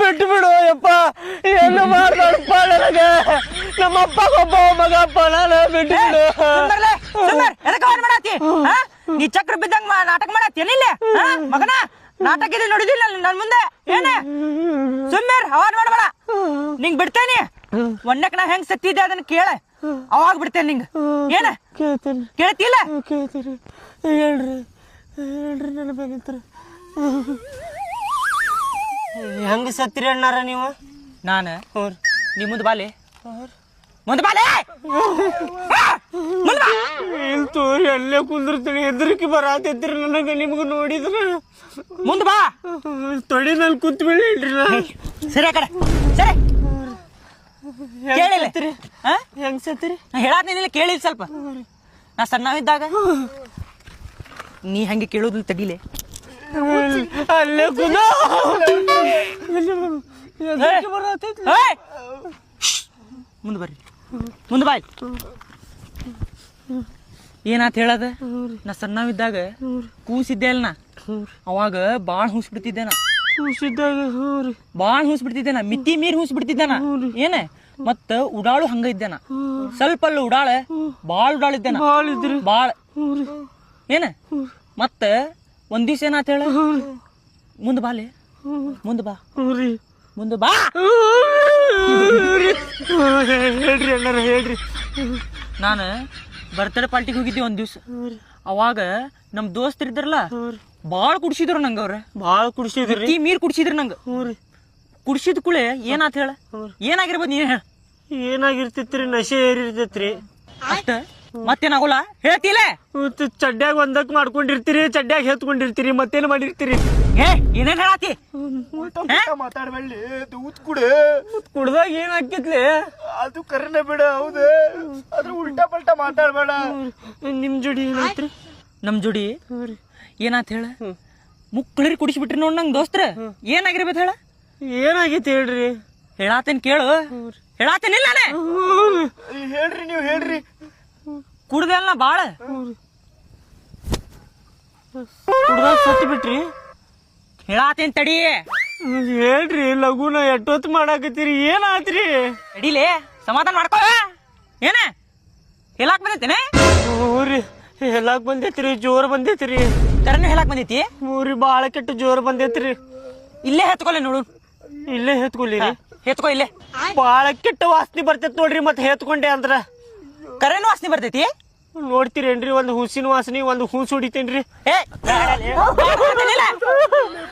ಬಿಟ್ಟು ಬಿಡು ಯಪ್ಪ, ಏನು ಮಾಡ್ದಪ್ಪ ನನಗೆ. ನಮ್ಮಪ್ಪ ಒಬ್ಬ ಮಗಪ್ಪ, ನಾನು ಬಿಟ್ಟು ಬಿಡು. ನೀ ಚಕ್ರ ಬಿದ್ದಂಗ ನಾಟಕ ಮಾಡತ್ತೇನಿಲ್ಲ ಮಗನ? ನಾಟಕ ಇದೆ ನೋಡಿದಿಲ್ಲ ನನ್ ಮುಂದೆ ಏನೇ? ಸುಮ್ಮನೆ ಅವಾಜ್ ಮಾಡಬೇಡ. ನಿಂಗ್ ಬಿಡ್ತೇನಿ. ಒಣ್ಣಕ್ ನಾ ಹೆಂಗ್ ಸತ್ತಿದ್ದೆ ಅದನ್ನ ಕೇಳ, ಅವಾಗ ಬಿಡ್ತೇನೆ ನಿಂಗ. ಏನ ಕೇಳ್ತಿಲ್ಲ? ಕೇಳ್ತೀರಿ. ಹೇಳ್ರಿ ಹೇಳ್ರಿ, ನನ್ನ ಬೇಕಿತ್ತು. ಹೆಂಗ ಸತ್ತಿರಿ ಅಣ್ಣಾರ ನೀವು? ನಾನು ನೀ ಮುಂದೆ ಬಾಲಿ, ಮುಂದೆ ಬಾಲಿ. ಇಲ್ಲಿ ತೋರಿ ಅಲ್ಲೇ ಕುಂದಿರ್ತೀನಿ. ಹೆದರಿಕೆ ಬರಾತೈತ್ರಿ ನನಗೆ ನಿಮ್ಗೆ ನೋಡಿದ್ರ. ಮುಂದೆ ಬಾ. ತೊಡಿ ಮೇಲೆ ಕೂತ್ ಬಿಡಿ. ಸರಿ ಆ ಕಡೆ ಸರಿ. ಕೇಳಿಲ್ಲ ಹೆಂಗ್ ಸತ್ತಿರಿ? ನಾ ಹೇಳಾತ್ನಿಲ್ಲ, ಕೇಳಿಲ್ಲ ಸ್ವಲ್ಪ. ನಾ ಸಣ್ಣವಿದ್ದಾಗ ನೀ ಹಂಗೆ ಕೇಳೋದಿಲ್ಲ, ತಡಿಲೆ. ಅಲ್ಲೇ ಕುಂದ ಮುಂದೆ ಬರ್ರಿ, ಮುಂದೆ ಬಾಯ್. ಏನಾತ್ ಹೇಳದ? ನಾ ಸಣ್ಣವಿದ್ದಾಗ ಕೂಸಿದ್ದೆ ಅಲ್ಲ, ನಾ ಅವಾಗ ಬಾಳ್ ಹೂಸ್ ಬಿಡ್ತಿದ್ದೆ. ನಾ ಬಾಳ್ ಹೂಸ್ ಬಿಡ್ತಿದ್ದೆ. ನಾ ಮಿತಿ ಮೀರಿ ಹೂಸ್ ಬಿಡ್ತಿದ್ದೆ. ನಾ ಏನ ಮತ್ತ ಉಡಾಳು ಹಂಗ ಇದ್ದೇನ. ಸ್ವಲ್ಪ ಅಲ್ಲ ಉಡಾಳ, ಬಾಳ್ ಉಡಾಳ ಇದ್ದೇನ, ಬಾಳ್. ಏನ ಮತ್ತ ಒಂದ್ ದಿವ್ಸ ಏನಾತ್ ಹೇಳ? ಮುಂದ್ ಬಾಲೆ, ಮುಂದ್ ಬಾ, ಮುಂದ್ ಬಾ. ಹೇಳ್ರಿ ಅಣ್ಣಾರ ಹೇಳ್ರಿ. ನಾನು ಬರ್ತಡೇ ಪಾರ್ಟಿಗೆ ಹೋಗಿದ್ದೆ ಒಂದ್ ದಿವ್ಸ. ಅವಾಗ ನಮ್ ದೋಸ್ತರು ಇದ್ರಲ್ಲ, ಬಾಳ್ ಕುಡ್ಸಿದ್ರು ನಂಗ. ಅವ್ರ ಬಾಳ ಕುಡ್ಸಿದ್ರಿ? ಮಿತಿ ಮೀರ್ ಕುಡ್ಸಿದ್ರು ನಂಗ. ಕುಡ್ಸಿದ ಕುಳೆ ಏನಾತ್ ಹೇಳ? ಏನಾಗಿರ್ಬೋದು ನೀನ್ ಹೇಳ? ಏನಾಗಿರ್ತೈತ್ರಿ? ನಶೆ ಏರಿರ್ತೈತ್ರಿ ಅಷ್ಟ. ಮತ್ತೇನಾಗೋಲ್ಲ ಹೇಳ್ತಿಲ್ಲ? ಚಡ್ಡ್ಯಾಗ ಒಂದಕ್ ಮಾಡ್ಕೊಂಡಿರ್ತೀರಿ, ಚಡ್ಡ್ಯಾಗ ಹೆತ್ಕೊಂಡಿರ್ತೀರಿ, ಮತ್ತೇನ್ ಮಾಡಿರ್ತೀರಿ? ಏನೇನ್ ಹೇಳಾತಿ? ಮಾತಾಡ್ಬೇಡಿ. ಕುಡ್ದಾಗ ಏನ್ ಹಾಕಿತ್ಲಿ? ಅದು ಕರೆನೆ ಬಿಡ. ಹೌದು, ಅದ್ರ ಉಲ್ಟಾ ಪಲ್ಟಾ ಮಾತಾಡ್ಬೇಡ. ನಿಮ್ ಜೋಡಿ ಏನಾಯ್ತ್ರಿ? ನಮ್ ಜೋಡಿ ಏನಾತ್ ಹೇಳ? ಮುಕ್ಕಳಿರಿ ಕುಡಿಸ್ಬಿಟ್ರಿ ನೋಡ್ ನಂಗ್ ದೋಸ್ತ್ರ. ಏನಾಗಿರ್ಬೇಕು ಹೇಳ? ಏನಾಗೈತಿ ಹೇಳ್ರಿ. ಹೇಳಾತೇನ್ ಕೇಳು. ಹೇಳಾತೇನಿಲ್ಲ ನಾನೇ? ಹೇಳ್ರಿ, ನೀವು ಹೇಳ್ರಿ. ಕುಡ್ದೆ ಅಲ್ಲ ಬಾಳ. ಕುಡ್ದಾಗ ಸತ್ತು ಬಿಟ್ರಿ? ಹೇಳಾತೇನ್ ತಡಿ. ಹೇಳ್ರಿ ಲಘುನ. ಎಷ್ಟೊತ್ತು ಮಾಡಾಕತ್ತೀರಿ? ಏನಾತ್ರಿ? ತಡಿಲೇ, ಸಮಾಧಾನ ಮಾಡ್ಕೋ. ಏನ ಹೇಳಾಕ್ ಬಂದೈತೇನೆ? ಊರಿ ಹೇಳಾಕ್ ಬಂದೈತ್ರಿ, ಜೋರ್ ಬಂದೈತ್ರಿ. ಕರನು ಹೇಳಾಕ್ ಬಂದೈತಿ? ಊರಿ ಬಾಳ ಕೆಟ್ಟ ಜೋರ್ ಬಂದೈತ್ರಿ. ಇಲ್ಲೇ ಹೆತ್ಕೊಲೆ ನೋಡು. ಇಲ್ಲೇ ಹೆತ್ಕೊಲಿರಿ? ಹೆತ್ಕೊ ಇಲ್ಲೇ. ಬಾಳ ಕೆಟ್ಟ ವಾಸನೆ ಬರ್ತೈತ್ ನೋಡ್ರಿ. ಮತ್ತೆ ಹೆತ್ಕೊಂಡೆ ಅಂದ್ರ ಕರೆನು ವಾಸನೆ ಬರ್ತೈತಿ. ನೋಡ್ತೀರೇನ್ರಿ? ಒಂದ್ ಹುಸಿನ ವಾಸನೆ, ಒಂದ್ ಹೂಸ್ ಹೊಡಿತೇನ್ರಿ.